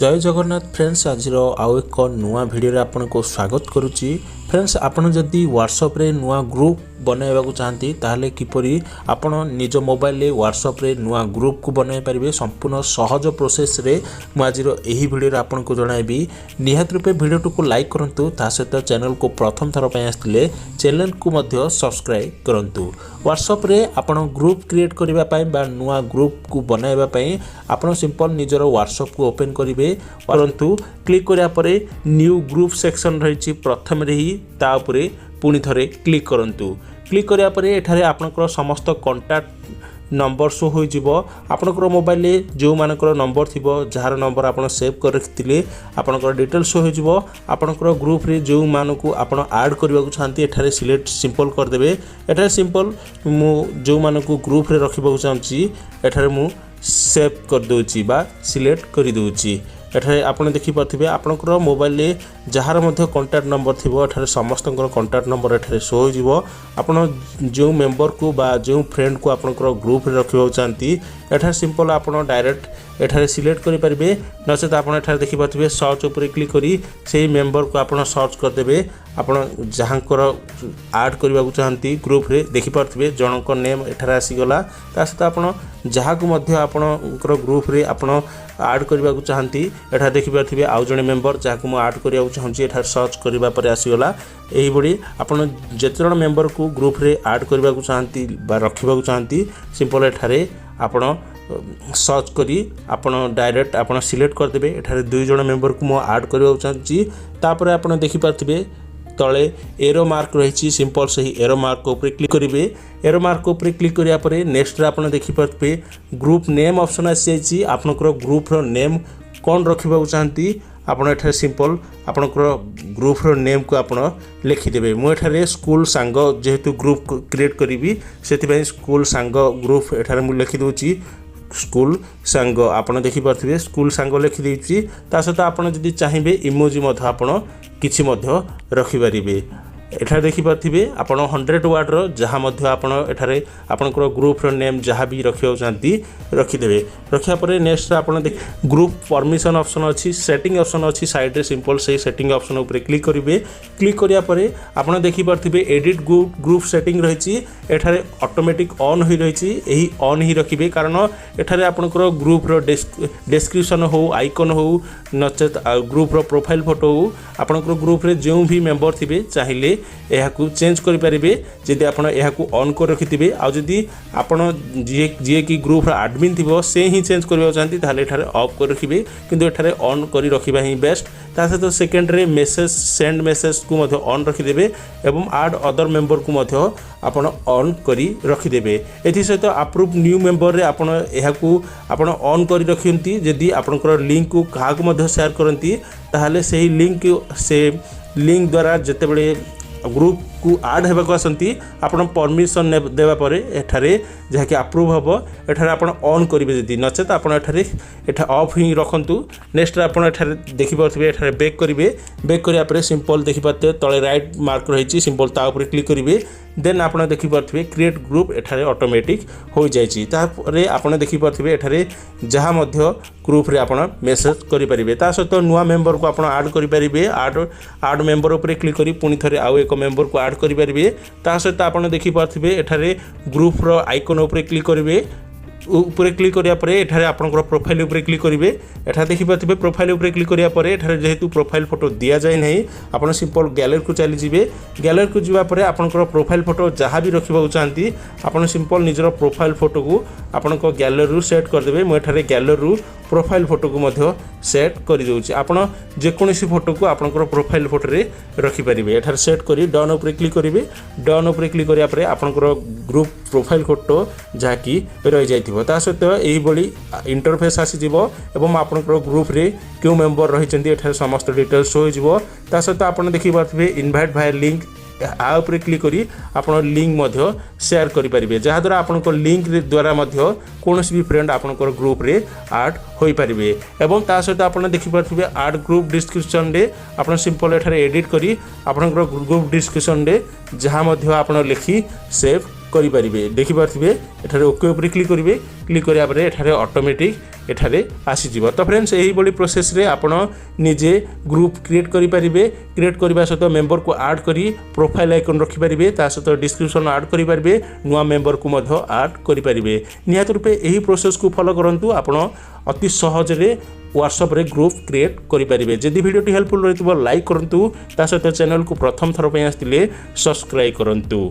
जय जगन्नाथ फ्रेंड्स आज आउ एक नुआ भिडियो आपको स्वागत करुच्ची। फ्रेंड्स आपन जदि व्हाट्सएप रे नुआ ग्रुप बनवाक चाहती ताहले किपरि आपन निज मोबाइल रे व्हाट्सएप रे नुआ ग्रुप को बनवाई पारिबे संपूर्ण सहज प्रोसेस रे मु आज एही भिडियो आपको जणाइबी। निहात रूपे भिडियो को लाइक करंतु ता सहित चैनल को प्रथम थर पय आस्तिले चैनल को मध्य सब्सक्राइब करंतु। व्हाट्सएप रे आपन ग्रुप क्रिएट करिबा पय बा नुआ ग्रुप को बनवाइबा पय आपन सिंपल निजर व्हाट्सएप को ओपन करिवे परंतु क्लिक करिया परे न्यू ग्रुप सेक्शन रहिछि प्रथम रे ही ता उपरे पुणी थरे क्लिक करंतु। क्लिक करिया परे एठारे आपनकर समस्त कांटेक्ट नंबर शो हो जिवो। आपनकर मोबाइल रे जो मानकर नंबर थिबो जार नंबर आपन सेव कर रखिथिले आपनकर डिटेल शो हो जिवो। आपनकर ग्रुप रे जो मानको आपन ऐड करबाकू चाहंती एठारे सिलेक्ट सिंपल कर देबे। एठारे सिंपल मु जो मानको ग्रुप रे रखिबाकू चाहंची एठारे मु सेव कर दोची बा सिलेक्ट कर दोची। एठारे आपन देखि पाथिबे आपनकर मोबाइल रे जहार मध्य कांटेक्ट नंबर थिबो एठारे समस्तकर कांटेक्ट नंबर एठारे शो हो जिवो। आपन जो मेंबर को बा जो फ्रेंड को आपनकर ग्रुप रे रखिबो चाहंती एठारे सिंपल आपन डायरेक्ट एठारे सिलेक्ट करि परिबे। नसेत आपन एठारे देखि पाथिबे सर्च ऊपर क्लिक करी सेही मेंबर को आपन सर्च कर देबे। आपन जहांकर ऐड करबाकू चाहंती ग्रुप रे देखि पाथिबे जनकर नेम एठारे आसी गला। ता सहित आपन जहा को मध्य आपनकर ग्रुप रे आपन ऐड करबाकू चाहंती एठा देखि पाथिबे आउ जणे मेंबर जहा को मु ऐड करियाकू चाहूची एठा सर्च करबा परे आसी गला। एही बडी आपन जेते जण मेंबर को ग्रुप रे ऐड करबाकू चाहंती बा रखिबाकू चाहंती सिंपल एठारे आपन सर्च करी आपन डायरेक्ट आपन सिलेक्ट कर देबे। एठारे दुई जण मेंबर को मु ऐड करबाकू चाहूची तापर आपन देखि पाथिबे तले एरो मार्क रही सिंपल से ही एरो मार्क ऊपर क्लिक करेंगे। एरो मार्क ऊपर क्लिक करिया परे नेक्स्ट रे आपन देखि पारबे ग्रुप नेम ऑप्शन आसी जाइछि। आपनकर ग्रुप रो नेम कोन रखिबाकू चाहंती आपन एठारे सिंपल आपनकर ग्रुप रो नेम को आपन लिखि देबे। मु एठारे स्कूल सांग जेहेतु ग्रुप क्रिएट करिवि सेति पय स्कूल सांग ग्रुप एठारे मु लिखि दोछि स्कूल सांग। आपन देखि पारथिबे स्कूल सांग लिखि देछि। ता सहित आपन जदि चाहिबे इमोजी मध्य आपन किछि मध्य रखि पारिबे। एठारे देखि पारथिबे आपन 100 वर्ड रो जहा मध्य आपन एठारे आपनकर ग्रुप रो नेम जहा भी रखियो चाहंती रखि देबे। रखिया परे नेक्स्ट आपन देख ग्रुप परमिशन ऑप्शन अछि सेटिंग ऑप्शन अछि साइड रे सिंपल से सेटिंग ऑप्शन ऊपर क्लिक करिवे। क्लिक करिया परे आपन देखि पारथिबे एडिट ग्रुप सेटिंग रहिछि एठारे ऑटोमेटिक ऑन होई रहिछि। एही ऑन ही रखिबे कारण एठारे आपनकर ग्रुप रो डिस्क्रिप्शन हो आइकन हो नचेत ग्रुप रो प्रोफाइल फोटो हो आपनकर ग्रुप रे जो भी मेंबर थिबे चाहिले एहाकू चेंज करि परिबे। जदि आपण एहाकू ऑन कर रखिथिबे आ जदि आपण जे की ग्रुप रा एडमिन थिबो से ही चेंज करबा चाहंती ताले एठारे ऑफ कर रखिबे किंतु एठारे ऑन करि रखिबा ही बेस्ट। ता सहित सेकेंड रे मेसेज सेंड मेसेज को मध्य ऑन रखि देबे एवं ऐड अदर मेंबर को मध्य आपण ऑन करि रखि देबे। एथि सहित अप्रूव न्यू मेंबर रे आपण एहाकू आपण ऑन करि रखियंती। जदि आपनकर लिंक को काहा को मध्य शेयर करंती ताहाले सेही लिंक द्वारा जते बेले ग्रुप को ऐड हेबाक आसंती आपण परमिशन देबा परे एठारे जहा कि अप्रूव हबो एठारे आपण ऑन करिवे। जदि नचेत आपण एठारे एठा ऑफ ही रखंतु। नेक्स्ट आपण एठारे देखि पारथिबे एठारे बैक करिवे। बैक करिया परे सिंपल देखि पाते तळे राइट मार्क रहिछि सिंपल ता ऊपर क्लिक करिवे। देन आपण देखि पारथिबे क्रिएट ग्रुप एठारे ऑटोमेटिक हो जाइछि। तापरे आपण देखि पारथिबे एठारे जहा मध्य ग्रुप रे आपण मेसेज करि परिबे। ता सहित नुवा मेंबर को आपण ऐड करि परिबे। ऐड मेंबर ऊपर क्लिक करी पुनी थरे आउ एक मेंबर को ऐड करि परिबे। ता सहित आपण देखि पारथिबे एठारे ग्रुप रो आइकन ऊपर क्लिक करिवे। ऊपर क्लिक करिया परे एठारे आपनकर प्रोफाइल ऊपर क्लिक करिवे। एठा देखि पाथिबे प्रोफाइल ऊपर क्लिक करिया परे एठारे जेहेतु प्रोफाइल फोटो दिया जाय नहीं आपण सिंपल गैलरी को चली जिवे। गैलरी को जिवा परे आपनकर प्रोफाइल फोटो जहा भी रखिबाकू चाहंती आपण सिंपल निजर प्रोफाइल फोटो को आपनको गैलरी रु सेट कर देबे। मु एठारे गैलरी रु प्रोफाइल फोटो को मध्य सेट करि दोछि। आपण जे कोनोसी फोटो को आपनकर प्रोफाइल फोटो रे रखि परिबे। एठारे सेट करी डन ऊपर क्लिक करिवे। डन ऊपर क्लिक करिया परे आपनकर ग्रुप प्रोफाइल फोटो जहा कि रहि जाइथिबो। ता सहित एही बडी इंटरफेस आसी जिवो एवं आपनकर ग्रुप रे क्यों मेंबर रहि चंदी एठारे समस्त डिटेल्स शो जिवो। ता सहित आपण देखि पारथिबे इनवाइट भाया लिंक आ ऊपर क्लिक करी आपण लिंक मध्य शेयर करि परिबे जहा द्वारा आपनको लिंक द्वारा मध्य कोनोसी भी फ्रेंड आपनकर ग्रुप रे ऐड होई परिबे। एवं ता सहित आपण देखि पारथिबे ऐड ग्रुप डिस्क्रिप्शन रे आपण सिंपल एठारे एडिट करी आपनकर ग्रुप डिस्क्रिप्शन रे जहा मध्य आपण लिखि सेव करें देखिपे एठारे ओके उपर क्लिक करेंगे क्लिक करा एठारे ऑटोमेटिक एठारे आसीଯିव। तो फ्रेंड्स यही बड़ी प्रोसेस रे आपण निजे ग्रुप क्रिएट करेंगे क्रिएट करने सहित मेंबर को ऐड करी प्रोफाइल आइकन रखिपारे ता सहित डिस्क्रिप्शन ऐड करेंगे नुआ मेंबर को ऐड करेंगे। निहत रूपे यही प्रोसेस को फॉलो करंतु आपण अति सहज रे व्हाट्सएप रे ग्रुप क्रिएट करेंगे। जदि वीडियो हेल्पफुल रही लाइक करंतु ता सहित चैनल को प्रथम थर पे आसतिले सब्सक्राइब करंतु।